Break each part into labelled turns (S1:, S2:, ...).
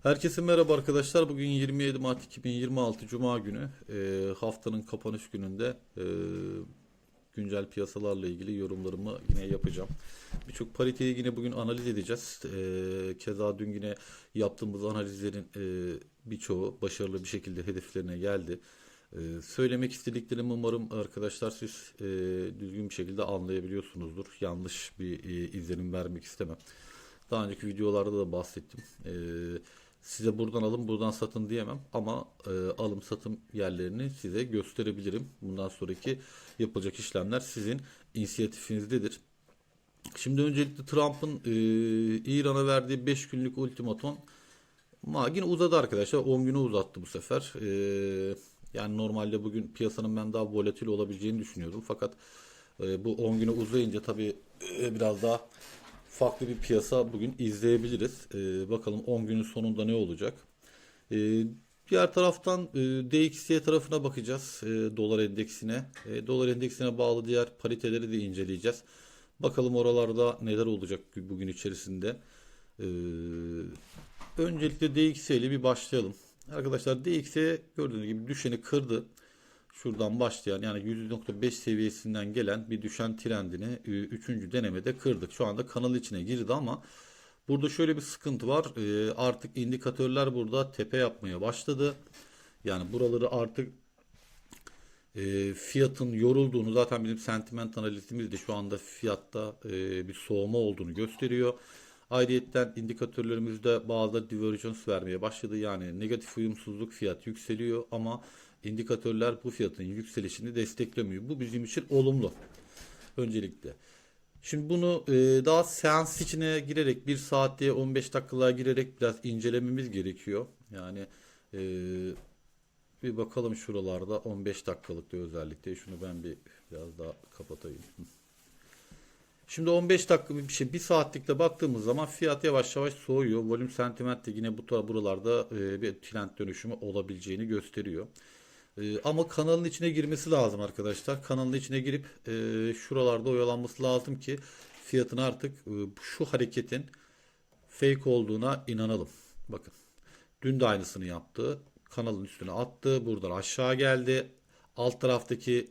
S1: Herkese merhaba arkadaşlar. Bugün 27 Mart 2026 Cuma günü. Haftanın kapanış gününde güncel piyasalarla ilgili yorumlarımı yine yapacağım. Birçok pariteyi yine bugün analiz edeceğiz. Keza dün yine yaptığımız analizlerin birçoğu başarılı bir şekilde hedeflerine geldi. Söylemek istediklerimi umarım arkadaşlar siz düzgün bir şekilde anlayabiliyorsunuzdur. Yanlış bir izlenim vermek istemem. Daha önceki videolarda da bahsettim. Size buradan alın, buradan satın diyemem ama alım satım yerlerini size gösterebilirim. Bundan sonraki yapılacak işlemler sizin inisiyatifinizdedir. Şimdi öncelikle Trump'ın İran'a verdiği 5 günlük ultimatom yine uzadı arkadaşlar. 10 günü uzattı bu sefer. Yani normalde bugün piyasanın ben daha volatil olabileceğini düşünüyordum. Fakat bu 10 günü uzayınca tabii biraz daha farklı bir piyasa bugün izleyebiliriz. Bakalım 10 günün sonunda ne olacak? Diğer taraftan DXY tarafına bakacağız. Dolar endeksine. Dolar endeksine bağlı diğer pariteleri de inceleyeceğiz. Bakalım oralarda neler olacak bugün içerisinde. Ee, Öncelikle DXY ile bir başlayalım. Arkadaşlar DXY gördüğünüz gibi düşeni kırdı. Şuradan başlayan yani 100.5 seviyesinden gelen bir düşen trendini 3. denemede kırdık. Şu anda kanal içine girdi ama burada şöyle bir sıkıntı var. Artık indikatörler burada tepe yapmaya başladı. Yani buraları artık fiyatın yorulduğunu zaten bizim sentiment analizimiz de şu anda fiyatta bir soğuma olduğunu gösteriyor. Ayrıyeten indikatörlerimizde bazı divergence vermeye başladı. Yani negatif uyumsuzluk fiyat yükseliyor ama indikatörler bu fiyatın yükselişini desteklemiyor. Bu bizim için olumlu. Öncelikle. Şimdi bunu daha seans içine girerek 1 saatliğe 15 dakikalığa girerek biraz incelememiz gerekiyor. Yani e, bir bakalım şuralarda 15 dakikalıkta özellikle. Şunu ben biraz daha kapatayım. Şimdi 15 dakika bir saatlikte baktığımız zaman fiyat yavaş yavaş soğuyor. Volüm sentiment de yine buralarda bir trend dönüşümü olabileceğini gösteriyor. Ama kanalın içine girmesi lazım arkadaşlar. Kanalın içine girip şuralarda oyalanması lazım ki fiyatın artık şu hareketin fake olduğuna inanalım. Bakın. Dün de aynısını yaptı. Kanalın üstüne attı. Buradan aşağı geldi. Alt taraftaki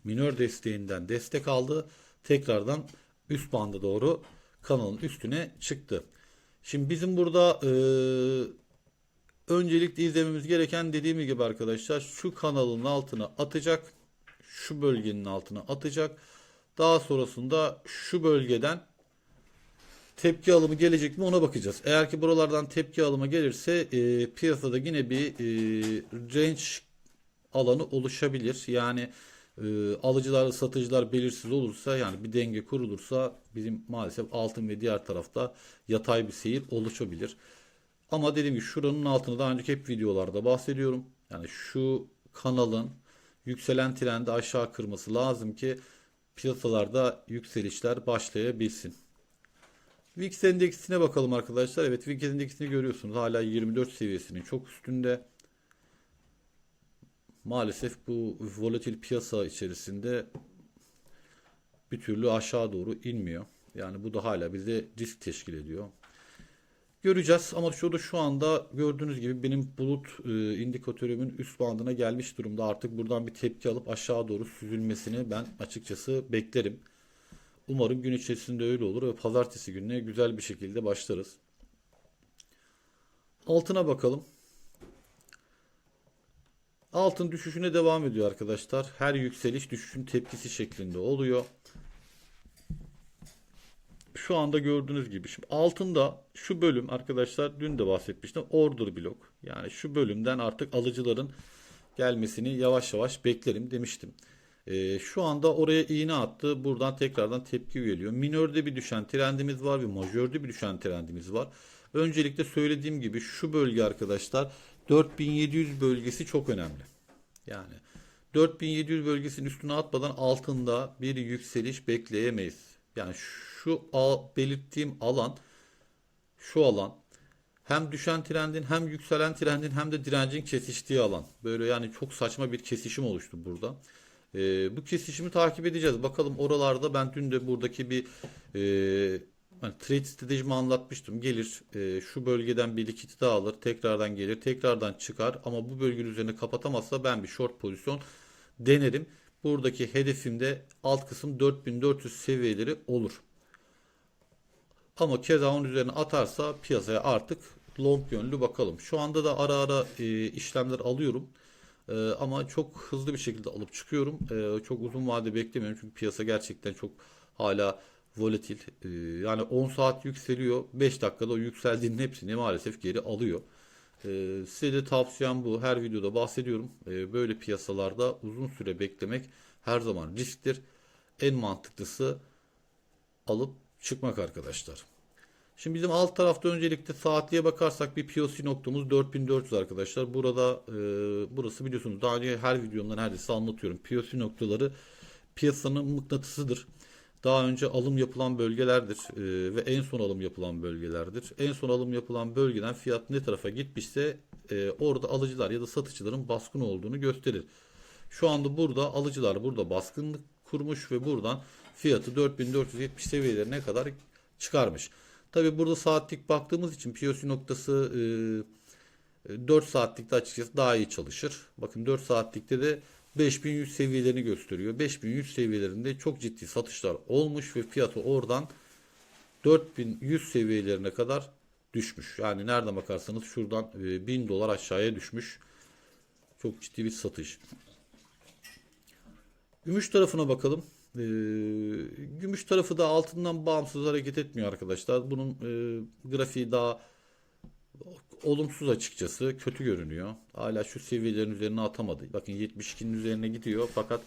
S1: minör desteğinden destek aldı. Tekrardan üst banda doğru kanalın üstüne çıktı. Şimdi bizim burada öncelikle izlememiz gereken dediğimiz gibi arkadaşlar şu kanalın altına atacak. Şu bölgenin altına atacak. Daha sonrasında şu bölgeden tepki alımı gelecek mi ona bakacağız. Eğer ki buralardan tepki alımı gelirse piyasada yine bir range alanı oluşabilir. Yani alıcılar satıcılar belirsiz olursa yani bir denge kurulursa bizim maalesef altın ve diğer tarafta yatay bir seyir oluşabilir. Ama dediğim gibi şuranın altını daha önceki hep videolarda bahsediyorum. Yani şu kanalın yükselen trendi aşağı kırması lazım ki piyasalarda yükselişler başlayabilsin. VIX endeksine bakalım arkadaşlar. Evet, VIX endeksini görüyorsunuz. Hala 24 seviyesinin çok üstünde. Maalesef bu volatil piyasa içerisinde bir türlü aşağı doğru inmiyor. Yani bu da hala bize risk teşkil ediyor. Göreceğiz ama şurada şu anda gördüğünüz gibi benim bulut indikatörümün üst bandına gelmiş durumda. Artık buradan bir tepki alıp aşağı doğru süzülmesini ben açıkçası beklerim. Umarım gün içerisinde öyle olur ve pazartesi gününe güzel bir şekilde başlarız. Altına bakalım. Altın düşüşüne devam ediyor arkadaşlar. Her yükseliş düşüşün tepkisi şeklinde oluyor. Şu anda gördüğünüz gibi şimdi altında şu bölüm arkadaşlar dün de bahsetmiştim. Order blok. Yani şu bölümden artık alıcıların gelmesini yavaş yavaş beklerim demiştim. Şu anda oraya iğne attı. Buradan tekrardan tepki geliyor. Minörde bir düşen trendimiz var ve majörde bir düşen trendimiz var. Öncelikle söylediğim gibi şu bölge arkadaşlar 4700 bölgesi çok önemli. Yani 4700 bölgesinin üstüne atmadan altında bir yükseliş bekleyemeyiz. Yani şu belirttiğim alan, şu alan hem düşen trendin hem yükselen trendin hem de direncin kesiştiği alan. Böyle yani çok saçma bir kesişim oluştu burada. Bu kesişimi takip edeceğiz. Bakalım oralarda ben dün de buradaki bir Hani trade stratejimi anlatmıştım. Gelir şu bölgeden bir likiti daha alır. Tekrardan gelir. Tekrardan çıkar. Ama bu bölgenin üzerine kapatamazsa ben bir short pozisyon denerim. Buradaki hedefimde alt kısım 4400 seviyeleri olur. Ama keza onun üzerine atarsa piyasaya artık long yönlü bakalım. Şu anda da ara ara işlemler alıyorum. Ama çok hızlı bir şekilde alıp çıkıyorum. Çok uzun vade beklemiyorum çünkü piyasa gerçekten çok hala volatil. Yani 10 saat yükseliyor. 5 dakikada o yükseldiğinin hepsini maalesef geri alıyor. Size de tavsiyem bu. Her videoda bahsediyorum. Böyle piyasalarda uzun süre beklemek her zaman risktir. En mantıklısı alıp çıkmak arkadaşlar. Şimdi bizim alt tarafta öncelikle saatliğe bakarsak bir POC noktamız 4400 arkadaşlar. Burada burası biliyorsunuz daha önce her videomda neredeyse anlatıyorum. POC noktaları piyasanın mıknatısıdır. Daha önce alım yapılan bölgelerdir ve en son alım yapılan bölgelerdir. En son alım yapılan bölgeden fiyat ne tarafa gitmişse orada alıcılar ya da satıcıların baskın olduğunu gösterir. Şu anda burada alıcılar burada baskınlık kurmuş ve buradan fiyatı 4470 seviyelerine kadar çıkarmış. Tabi burada saatlik baktığımız için POC noktası 4 saatlikte açıkçası daha iyi çalışır. Bakın 4 saatlikte de 5100 seviyelerini gösteriyor. 5100 seviyelerinde çok ciddi satışlar olmuş ve fiyatı oradan 4100 seviyelerine kadar düşmüş. Yani nereden bakarsanız şuradan 1000 dolar aşağıya düşmüş. Çok ciddi bir satış. Gümüş tarafına bakalım. Gümüş tarafı da altından bağımsız hareket etmiyor arkadaşlar. Bunun grafiği daha olumsuz açıkçası. Kötü görünüyor. Hala şu seviyelerin üzerine atamadı. Bakın 72'nin üzerine gidiyor fakat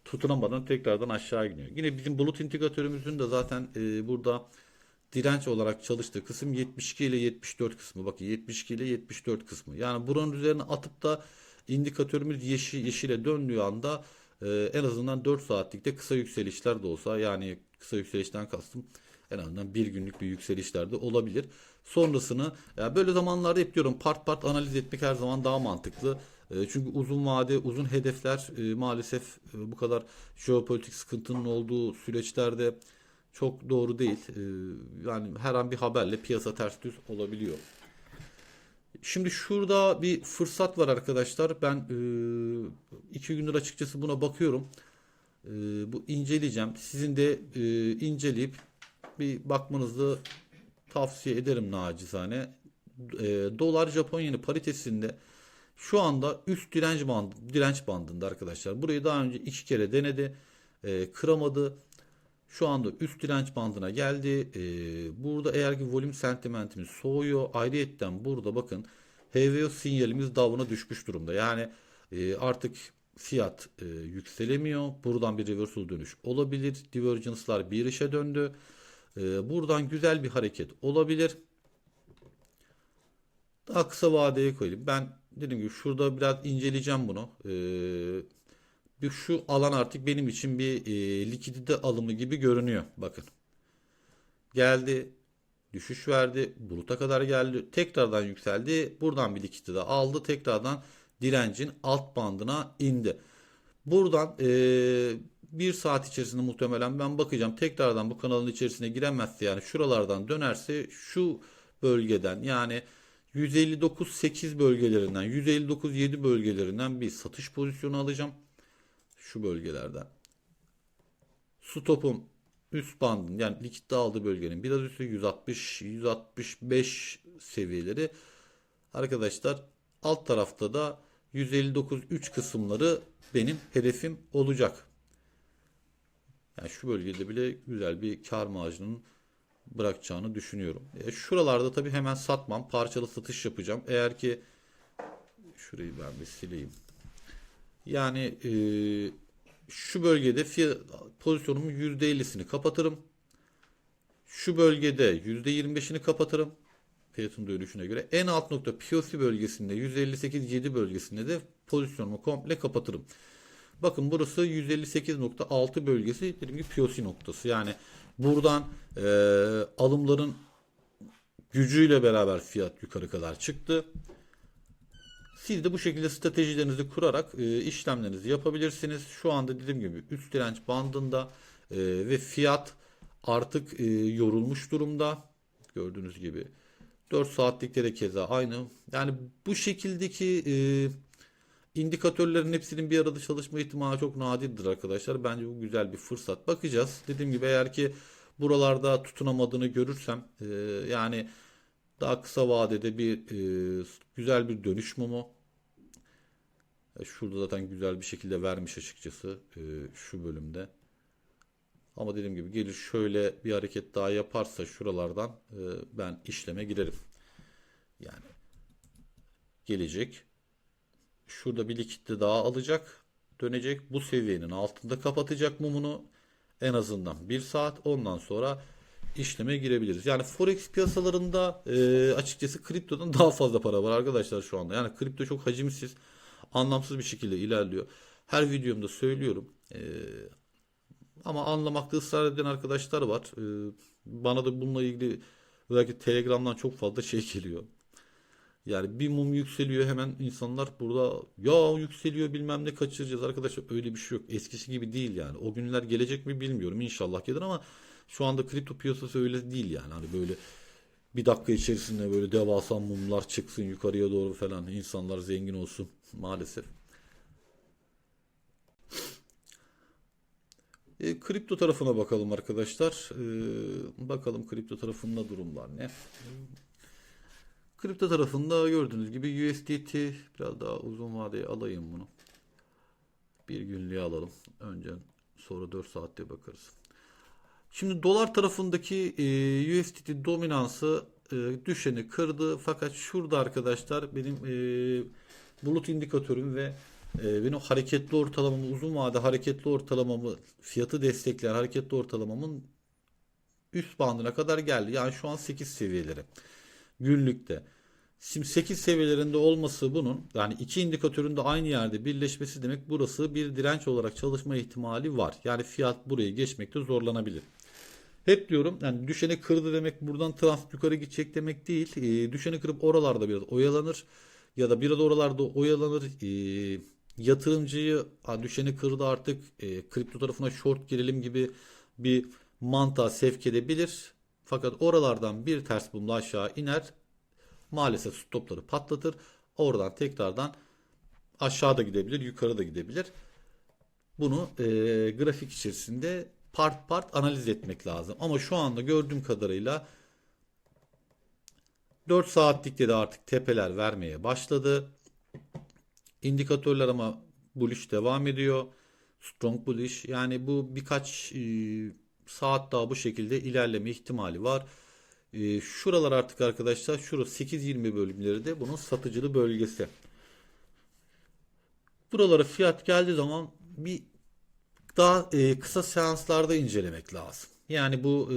S1: tutunamadan tekrardan aşağı gidiyor. Yine bizim bulut indikatörümüzün de zaten burada direnç olarak çalıştığı kısım 72 ile 74 kısmı. Bakın 72 ile 74 kısmı. Yani buranın üzerine atıp da indikatörümüz yeşile döndüğü anda en azından 4 saatlikte kısa yükselişler de olsa, yani kısa yükselişten kastım en azından bir günlük bir yükselişler de olabilir. Sonrasını yani böyle zamanlarda hep diyorum part analiz etmek her zaman daha mantıklı. Çünkü uzun vade, uzun hedefler maalesef bu kadar jeopolitik sıkıntının olduğu süreçlerde çok doğru değil. Yani her an bir haberle piyasa ters düz olabiliyor. Şimdi şurada bir fırsat var arkadaşlar. Ben 2 gündür açıkçası buna bakıyorum. Bu inceleyeceğim. Sizin de inceleyip bir bakmanızı tavsiye ederim nacizane. Dolar Japon yeni paritesinde şu anda üst direnç bandında arkadaşlar. Burayı daha önce 2 kere denedi. Kıramadı. Şu anda üst direnç bandına geldi. Burada eğer ki volüm sentimentimiz soğuyor. Ayrıyetten burada bakın HVO sinyalimiz down'a düşmüş durumda. Yani artık fiyat yükselemiyor. Buradan bir reversal dönüş olabilir. Divergence'lar bir işe döndü. Buradan güzel bir hareket olabilir. Daha kısa vadeye koyayım. Ben dediğim gibi şurada biraz inceleyeceğim bunu. Şu alan artık benim için bir likidite alımı gibi görünüyor. Bakın. Geldi. Düşüş verdi. Buluta kadar geldi. Tekrardan yükseldi. Buradan bir likidite aldı. Tekrardan direncin alt bandına indi. Buradan bir saat içerisinde muhtemelen ben bakacağım. Tekrardan bu kanalın içerisine giremezse, yani şuralardan dönerse şu bölgeden, yani 159.8 bölgelerinden, 159.7 bölgelerinden bir satış pozisyonu alacağım. Şu bölgelerden. Stop'um üst bandın, yani likitte aldığı bölgenin biraz üstü 160-165 seviyeleri. Arkadaşlar alt tarafta da 159.3 kısımları benim hedefim olacak. Yani şu bölgede bile güzel bir kar marjının bırakacağını düşünüyorum. Şuralarda tabii hemen satmam. Parçalı satış yapacağım. Eğer ki şurayı ben bir sileyim. Yani şu bölgede pozisyonumun %50'sini kapatırım. Şu bölgede %25'ini kapatırım. Fiyatın dönüşüne göre. En alt nokta POC bölgesinde 158.7 bölgesinde de pozisyonumu komple kapatırım. Bakın burası 158.6 bölgesi, dediğim gibi POC noktası. Yani buradan alımların gücüyle beraber fiyat yukarı kadar çıktı. Siz de bu şekilde stratejilerinizi kurarak işlemlerinizi yapabilirsiniz. Şu anda dediğim gibi üst direnç bandında ve fiyat artık yorulmuş durumda. Gördüğünüz gibi 4 saatlikte de keza aynı. Yani bu şekildeki indikatörlerin hepsinin bir arada çalışma ihtimali çok nadirdir arkadaşlar. Bence bu güzel bir fırsat. Bakacağız. Dediğim gibi eğer ki buralarda tutunamadığını görürsem yani daha kısa vadede bir güzel bir dönüş mumu. Şurada zaten güzel bir şekilde vermiş açıkçası şu bölümde. Ama dediğim gibi gelir şöyle bir hareket daha yaparsa şuralardan ben işleme girerim. Yani gelecek. Şurada bir likitte daha alacak. Dönecek. Bu seviyenin altında kapatacak mumunu. En azından 1 saat. Ondan sonra işleme girebiliriz. Yani Forex piyasalarında açıkçası kriptodan daha fazla para var arkadaşlar şu anda. Yani kripto çok hacimsiz, anlamsız bir şekilde ilerliyor. Her videomda söylüyorum. Ama anlamakta ısrar eden arkadaşlar var. Bana da bununla ilgili özellikle Telegram'dan çok fazla şey geliyor. Yani bir mum yükseliyor hemen insanlar burada ya yükseliyor bilmem ne kaçıracağız arkadaşlar, öyle bir şey yok. Eskisi gibi değil yani. O günler gelecek mi bilmiyorum, inşallah gelir ama şu anda kripto piyasası öyle değil yani. Hani böyle bir dakika içerisinde böyle devasa mumlar çıksın yukarıya doğru falan, insanlar zengin olsun maalesef. Kripto tarafına bakalım arkadaşlar. Bakalım kripto tarafında durumlar ne? Kripto tarafında gördüğünüz gibi USDT, biraz daha uzun vadeye alayım bunu. Bir günlüğe alalım. Önce sonra 4 saatte bakarız. Şimdi dolar tarafındaki USDT dominansı düşeni kırdı. Fakat şurada arkadaşlar benim bulut indikatörüm ve benim hareketli ortalamamı, uzun vade hareketli ortalamamı, fiyatı destekleyen hareketli ortalamamın üst bandına kadar geldi. Yani şu an 8 seviyeleri günlükte. Şimdi 8 seviyelerinde olması bunun, yani iki indikatörün de aynı yerde birleşmesi demek, burası bir direnç olarak çalışma ihtimali var. Yani fiyat burayı geçmekte zorlanabilir. Hep diyorum yani düşeni kırdı demek buradan transit yukarı gidecek demek değil. Düşeni kırıp oralarda biraz oyalanır ya da biraz oralarda oyalanır. Yatırımcıyı düşeni kırdı artık kripto tarafına short girelim gibi bir mantığa sevk edebilir. Fakat oralardan bir ters mumla aşağı iner. Maalesef stopları patlatır. Oradan tekrardan aşağıda gidebilir, yukarıda gidebilir. Bunu grafik içerisinde part part analiz etmek lazım. Ama şu anda gördüğüm kadarıyla 4 saatlikte de artık tepeler vermeye başladı. İndikatörler ama bullish devam ediyor. Strong bullish. Yani bu birkaç saat daha bu şekilde ilerleme ihtimali var. Şuralar artık arkadaşlar, şurası 8-20 bölümleri de bunun satıcılı bölgesi. Buralara fiyat geldiği zaman bir daha kısa seanslarda incelemek lazım. Yani bu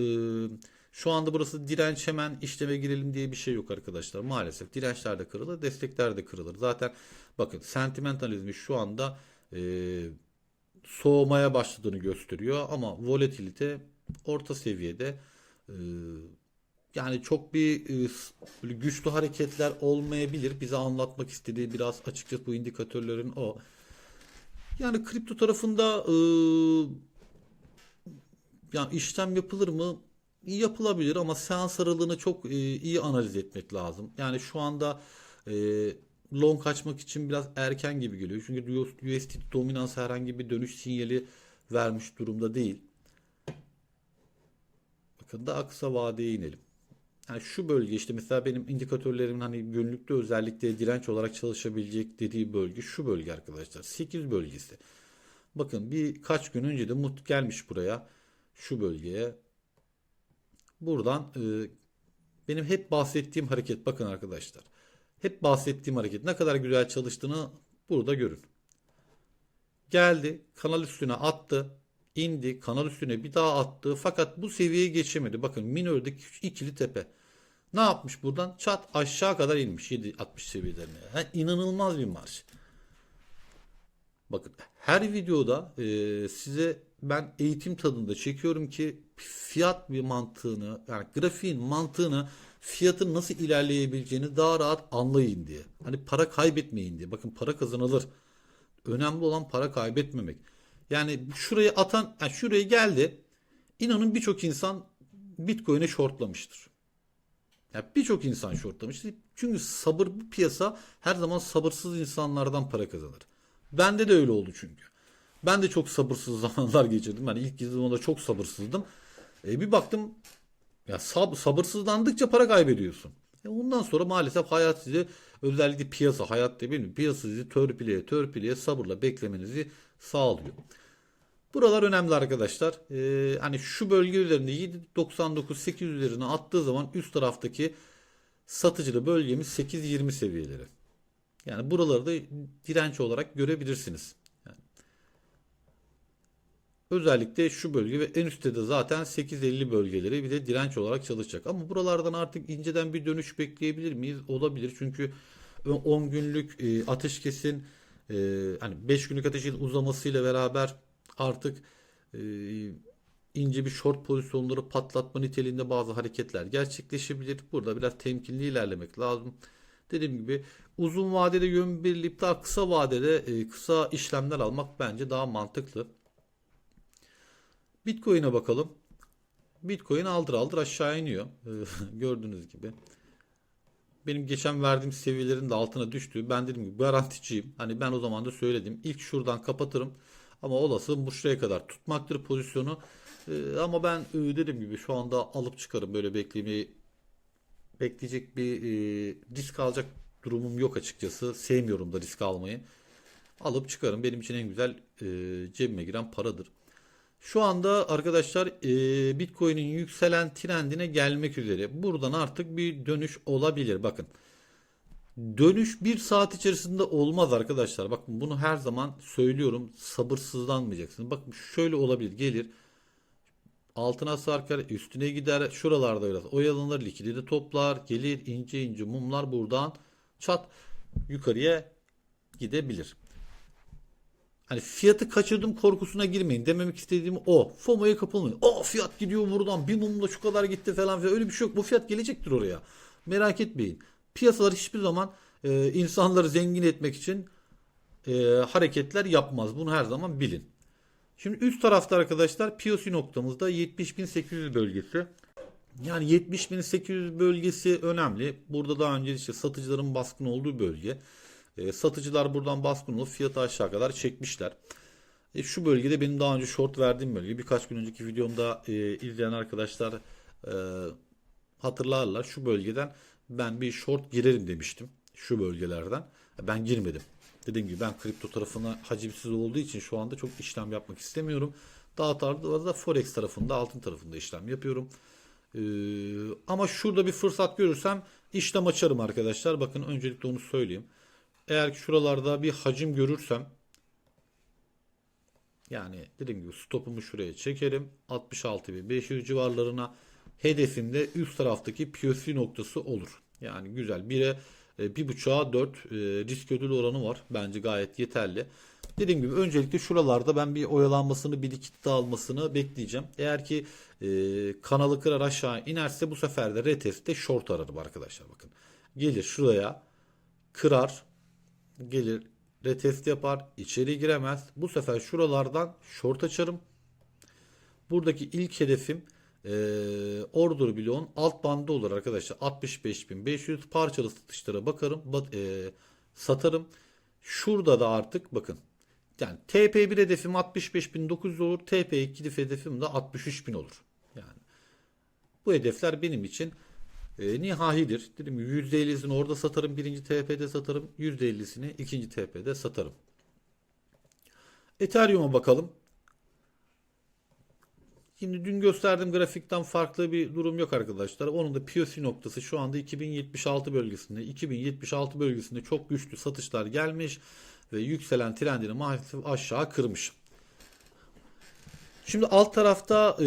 S1: şu anda burası direnç, hemen işleme girelim diye bir şey yok arkadaşlar. Maalesef dirençler de kırılır, destekler de kırılır. Zaten bakın sentiment analizmi şu anda soğumaya başladığını gösteriyor ama volatilite orta seviyede. E, Yani çok bir böyle güçlü hareketler olmayabilir. Bize anlatmak istediği biraz açıkçası bu indikatörlerin o. Yani kripto tarafında yani işlem yapılır mı? Yapılabilir ama seans aralığını çok iyi analiz etmek lazım. Yani şu anda e, long açmak için biraz erken gibi geliyor. Çünkü USDT dominans herhangi bir dönüş sinyali vermiş durumda değil. Bakın daha kısa vadeye inelim. Yani şu bölge işte mesela benim indikatörlerimin hani günlükte özellikle direnç olarak çalışabilecek dediği bölge şu bölge arkadaşlar. 8 bölgesi. Bakın birkaç gün önce de Mut gelmiş buraya. Şu bölgeye. Buradan benim hep bahsettiğim hareket, bakın arkadaşlar. Hep bahsettiğim hareket ne kadar güzel çalıştığını burada görün. Geldi, kanal üstüne attı, indi, kanal üstüne bir daha attı. Fakat bu seviyeyi geçemedi. Bakın minördeki ikili tepe. Ne yapmış buradan? Çat aşağı kadar inmiş 7.60 seviyelerine. Yani inanılmaz bir marş. Bakın her videoda size ben eğitim tadında çekiyorum ki fiyat bir mantığını, yani grafiğin mantığını, fiyatın nasıl ilerleyebileceğini daha rahat anlayın diye. Hani para kaybetmeyin diye. Bakın para kazanılır. Önemli olan para kaybetmemek. Yani şuraya atan, yani şuraya geldi. İnanın birçok insan Bitcoin'e shortlamıştır. Yani birçok insan shortlamıştır. Çünkü sabır, bu piyasa her zaman sabırsız insanlardan para kazanır. Bende de öyle oldu çünkü. Ben de çok sabırsız zamanlar geçirdim. Yani ilk zamanlarda çok sabırsızdım. Bir baktım ya sabırsızlandıkça para kaybediyorsun. Ondan sonra maalesef hayat sizi, özellikle piyasa, hayat değil mi? Piyasa sizi törpüleye sabırla beklemenizi sağlıyor. Buralar önemli arkadaşlar. Hani şu bölge üzerinde 7.99-8 üzerine attığı zaman üst taraftaki satıcılı bölgemiz 8.20 seviyeleri. Yani buraları da direnç olarak görebilirsiniz. Yani özellikle şu bölge ve en üstte de zaten 8.50 bölgeleri bir de direnç olarak çalışacak. Ama buralardan artık inceden bir dönüş bekleyebilir miyiz? Olabilir. Çünkü 10 günlük ateşkesin hani 5 günlük ateşin uzamasıyla beraber artık e, ince bir short pozisyonları patlatma niteliğinde bazı hareketler gerçekleşebilir. Burada biraz temkinli ilerlemek lazım. Dediğim gibi uzun vadede yön belirleyip daha kısa vadede kısa işlemler almak bence daha mantıklı. Bitcoin'e bakalım. Bitcoin aldır aldır aşağı iniyor. Gördüğünüz gibi. Benim geçen verdiğim seviyelerin de altına düştüğü. Ben dedim ki garanticiyim. Hani ben o zaman da söyledim. İlk şuradan kapatırım. Ama olası bu şuraya kadar tutmaktır pozisyonu. Ama ben dediğim gibi şu anda alıp çıkarım. Böyle bekleyecek bir risk alacak durumum yok açıkçası. Sevmiyorum da risk almayı. Alıp çıkarım. Benim için en güzel cebime giren paradır. Şu anda arkadaşlar Bitcoin'in yükselen trendine gelmek üzere. Buradan artık bir dönüş olabilir. Bakın. Dönüş bir saat içerisinde olmaz arkadaşlar. Bakın bunu her zaman söylüyorum. Sabırsızlanmayacaksınız. Bakın şöyle olabilir. Gelir. Altına sarkar. Üstüne gider. Şuralarda biraz oyalanır. Likidite toplar. Gelir. İnce ince mumlar buradan çat yukarıya gidebilir. Hani fiyatı kaçırdım korkusuna girmeyin. Dememek istediğim o. FOMO'ya kapılmayın. O fiyat gidiyor buradan. Bir mumla şu kadar gitti falan filan. Öyle bir şey yok. Bu fiyat gelecektir oraya. Merak etmeyin. Piyasalar hiçbir zaman insanları zengin etmek için hareketler yapmaz. Bunu her zaman bilin. Şimdi üst tarafta arkadaşlar POC noktamızda 70.800 bölgesi. Yani 70.800 bölgesi önemli. Burada daha önce işte satıcıların baskın olduğu bölge. Satıcılar buradan baskın olup fiyatı aşağı kadar çekmişler. Şu bölgede benim daha önce short verdiğim bölge. Birkaç gün önceki videomda izleyen arkadaşlar e, hatırlarlar. Şu bölgeden ben bir short girerim demiştim. Şu bölgelerden. Ben girmedim. Dediğim gibi ben kripto tarafına hacimsiz olduğu için şu anda çok işlem yapmak istemiyorum. Daha da Forex tarafında, altın tarafında işlem yapıyorum. Ama şurada bir fırsat görürsem işlem açarım arkadaşlar. Bakın öncelikle onu söyleyeyim. Eğer ki şuralarda bir hacim görürsem, yani dediğim gibi stopumu şuraya çekerim. 66.500 civarlarına, hedefimde üst taraftaki POC noktası olur. Yani güzel. 1.5'a 4 risk ödül oranı var. Bence gayet yeterli. Dediğim gibi öncelikle şuralarda ben bir oyalanmasını, bir likit dağılmasını bekleyeceğim. Eğer ki kanalı kırar aşağı inerse bu sefer de retestte short ararım arkadaşlar. Bakın. Gelir şuraya kırar, gelir retest yapar, içeri giremez. Bu sefer şuralardan short açarım. Buradaki ilk hedefim order bloğun alt bandı olur arkadaşlar. 65.500 parçalı satışlara bakarım, satarım. Şurada da artık bakın. Yani TP1 hedefim 65.900 olur. TP2 hedefim de 63.000 olur. Yani bu hedefler benim için nihahidir. Dedim %50'sini orada satarım. Birinci TP'de satarım. %50'sini ikinci TP'de satarım. Ethereum'a bakalım. Şimdi dün gösterdiğim grafikten farklı bir durum yok arkadaşlar. Onun da POC noktası şu anda 2076 bölgesinde. 2076 bölgesinde çok güçlü satışlar gelmiş ve yükselen trendini maalesef aşağı kırmış. Şimdi alt tarafta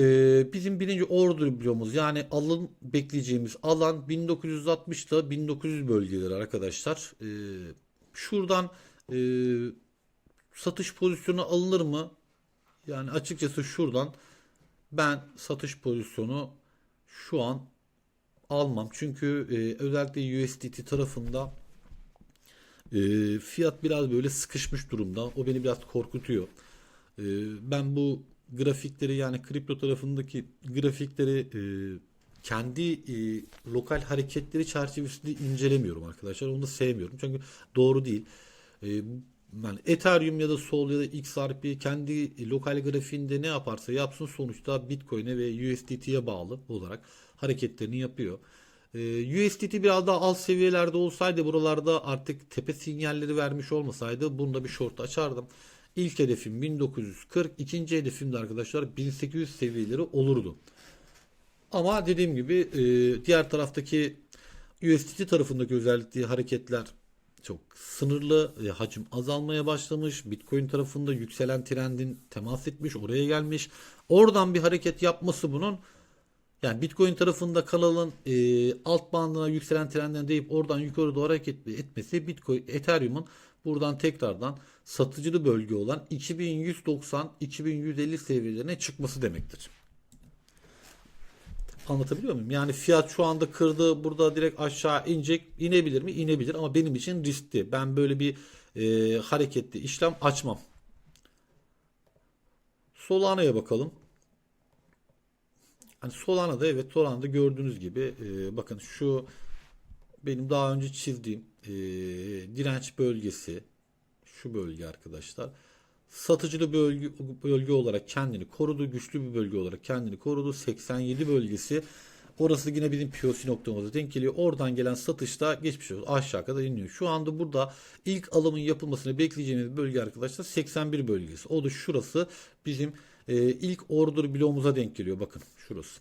S1: bizim birinci order bloğumuz, yani alın bekleyeceğimiz alan 1960 ile 1900 bölgeleri arkadaşlar. Şuradan e, satış pozisyonu alınır mı? Yani açıkçası şuradan ben satış pozisyonu şu an almam. Çünkü özellikle USDT tarafında fiyat biraz böyle sıkışmış durumda. O beni biraz korkutuyor. Ben bu grafikleri, yani kripto tarafındaki grafikleri kendi lokal hareketleri çerçevesinde incelemiyorum arkadaşlar. Onu da sevmiyorum. Çünkü doğru değil. E, Yani Ethereum ya da Sol ya da XRP kendi lokal grafiğinde ne yaparsa yapsın sonuçta Bitcoin'e ve USDT'ye bağlı olarak hareketlerini yapıyor. USDT biraz daha alt seviyelerde olsaydı, buralarda artık tepe sinyalleri vermiş olmasaydı, bunda bir short açardım. İlk hedefim 1940, ikinci hedefim de arkadaşlar 1800 seviyeleri olurdu. Ama dediğim gibi diğer taraftaki USDT tarafındaki özellikle hareketler çok sınırlı, hacim azalmaya başlamış. Bitcoin tarafında yükselen trendin temas etmiş, oraya gelmiş. Oradan bir hareket yapması bunun, yani Bitcoin tarafında kalalım alt bandına yükselen trendden deyip oradan yukarı doğru hareket etmesi, Bitcoin, Ethereum'un buradan tekrardan satıcılı bölge olan 2190-2150 seviyelerine çıkması demektir. Anlatabiliyor muyum? Yani fiyat şu anda kırdı, burada direkt aşağı inecek. İnebilir mi? İnebilir ama benim için riskli. Ben böyle bir hareketli işlem açmam. Solana'ya bakalım. Hani Solana'da, evet, Solana'da gördüğünüz gibi bakın şu benim daha önce çizdiğim direnç bölgesi, şu bölge arkadaşlar. Satıcılı bölge olarak kendini korudu. Güçlü bir bölge olarak kendini korudu. 87 bölgesi. Orası yine bizim POC noktamıza denk geliyor. Oradan gelen satışta geçmiş olsun aşağı kadar iniyor. Şu anda burada ilk alımın yapılmasını bekleyeceğimiz bölge arkadaşlar 81 bölgesi. O da şurası bizim ilk order bloğumuza denk geliyor. Bakın şurası.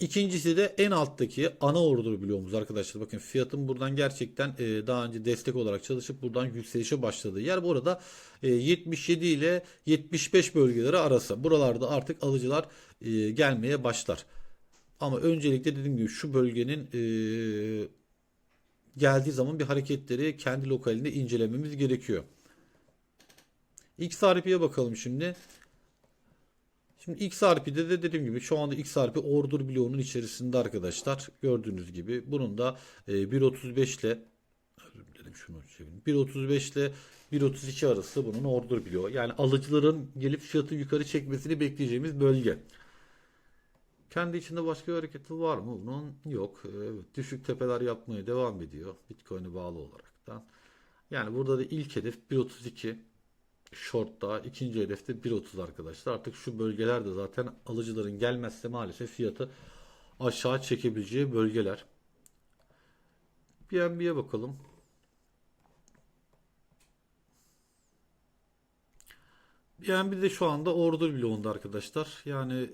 S1: İkincisi de en alttaki ana order bloğumuz arkadaşlar. Bakın fiyatın buradan gerçekten daha önce destek olarak çalışıp buradan yükselişe başladığı yer. Bu arada 77 ile 75 bölgeleri arası. Buralarda artık alıcılar gelmeye başlar. Ama öncelikle dediğim gibi şu bölgenin geldiği zaman bir hareketleri kendi lokalinde incelememiz gerekiyor. XRP'ye bakalım şimdi. Şimdi XRP'de de dediğim gibi şu anda XRP order bloğunun içerisinde arkadaşlar. Gördüğünüz gibi bunun da 1.35 ile, özür dilerim şunu çevireyim, 1.35 ile 1.32 arası bunun order bloğu. Yani alıcıların gelip fiyatı yukarı çekmesini bekleyeceğimiz bölge. Kendi içinde başka bir hareketi var mı? Bunun yok. Evet, düşük tepeler yapmaya devam ediyor. Bitcoin'e bağlı olaraktan. Yani burada da ilk hedef 1.32. Short'ta, ikinci hedefte 1.30 arkadaşlar. Artık şu bölgelerde zaten alıcıların gelmezse maalesef fiyatı aşağı çekebileceği bölgeler. BNB'ye bakalım. BNB de şu anda order bloğunda arkadaşlar. Yani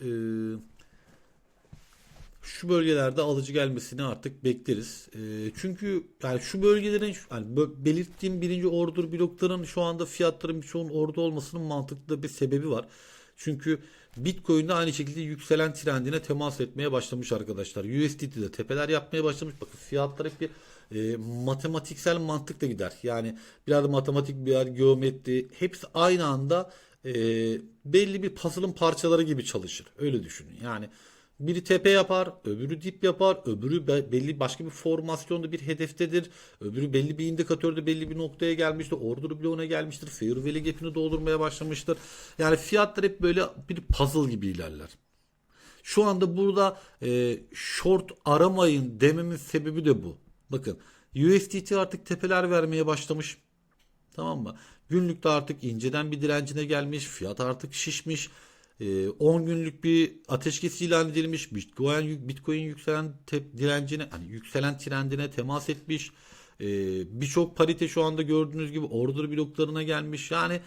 S1: şu bölgelerde alıcı gelmesini artık bekleriz. Çünkü yani şu bölgelerin, yani belirttiğim birinci order blokların şu anda fiyatların birçoğunun orada olmasının mantıklı bir sebebi var. Çünkü Bitcoin'de aynı şekilde yükselen trendine temas etmeye başlamış arkadaşlar. USDT'de tepeler yapmaya başlamış. Bakın fiyatlar hep bir matematiksel mantıkla gider. Yani biraz matematik, biraz geometri, hepsi aynı anda e, belli bir puzzle'ın parçaları gibi çalışır. Öyle düşünün. Yani biri tepe yapar, öbürü dip yapar, öbürü belli başka bir formasyonda bir hedeftedir. Öbürü belli bir indikatörde belli bir noktaya gelmiştir. Order bloğuna gelmiştir. Fair value gap'ini doldurmaya başlamıştır. Yani fiyatlar hep böyle bir puzzle gibi ilerler. Şu anda burada short aramayın dememin sebebi de bu. Bakın USDT artık tepeler vermeye başlamış. Tamam mı? Günlükte artık inceden bir direncine gelmiş. Fiyat artık şişmiş. 10 günlük bir ateşkes ilan edilmiş. Bitcoin yükselen direncine, hani yükselen trendine temas etmiş. Birçok parite şu anda gördüğünüz gibi order bloklarına gelmiş. Yani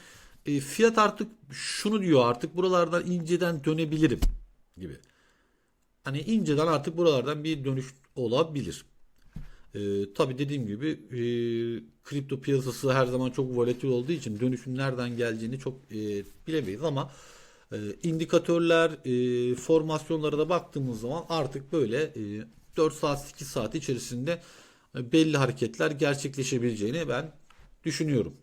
S1: fiyat artık şunu diyor, artık buralardan inceden dönebilirim gibi. Hani inceden artık buralardan bir dönüş olabilir. Tabii dediğim gibi kripto piyasası her zaman çok volatil olduğu için dönüşün nereden geleceğini çok bilemeyiz ama indikatörler, formasyonlara da baktığımız zaman artık böyle 4 saat 8 saat içerisinde belli hareketler gerçekleşebileceğini ben düşünüyorum.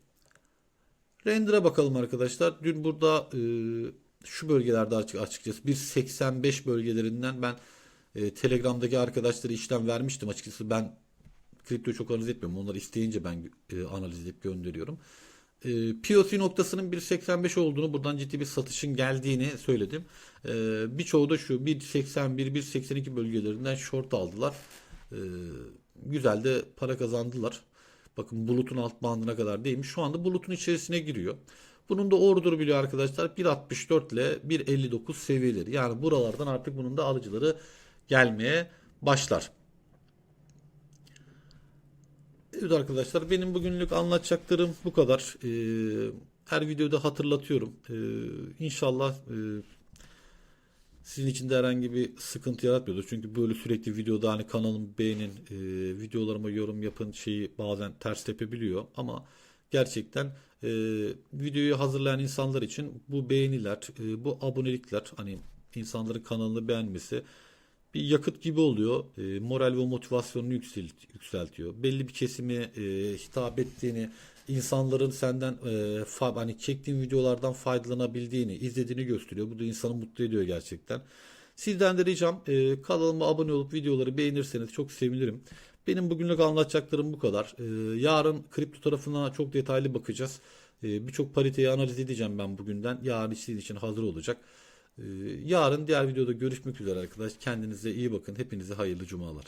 S1: Render'a bakalım arkadaşlar. Dün burada şu bölgelerde açıkçası 1.85 bölgelerinden ben Telegram'daki arkadaşlara işlem vermiştim. Açıkçası ben kriptoyu çok analiz etmiyorum. Onları isteyince ben analiz edip gönderiyorum. POC noktasının 1.85 olduğunu, buradan ciddi bir satışın geldiğini söyledim. Birçoğu da şu 1.81, 1.82 bölgelerinden short aldılar. Güzel de para kazandılar. Bakın bulutun alt bandına kadar değilmiş. Şu anda bulutun içerisine giriyor. Bunun da order biliyor arkadaşlar 1.64 ile 1.59 seviyeleri. Yani buralardan artık bunun da alıcıları gelmeye başlar. Evet arkadaşlar, benim bugünlük anlatacaklarım bu kadar. Her videoda hatırlatıyorum. İnşallah sizin için de herhangi bir sıkıntı yaratmıyordur. Çünkü böyle sürekli videoda hani kanalımı beğenin, videolarıma yorum yapın şeyi bazen ters tepebiliyor. Ama gerçekten videoyu hazırlayan insanlar için bu beğeniler, bu abonelikler, hani insanların kanalını beğenmesi bir yakıt gibi oluyor. Moral ve motivasyonunu yükseltiyor. Belli bir kesime hitap ettiğini, insanların senden hani çektiğin videolardan faydalanabildiğini, izlediğini gösteriyor. Bu da insanı mutlu ediyor gerçekten. Sizden de ricam kanalıma abone olup videoları beğenirseniz çok sevinirim. Benim bugünlük anlatacaklarım bu kadar. Yarın kripto tarafına çok detaylı bakacağız. Birçok pariteyi analiz edeceğim ben bugünden. Yarın sizin için hazır olacak. Yarın diğer videoda görüşmek üzere arkadaşlar. Kendinize iyi bakın. Hepinize hayırlı cumalar.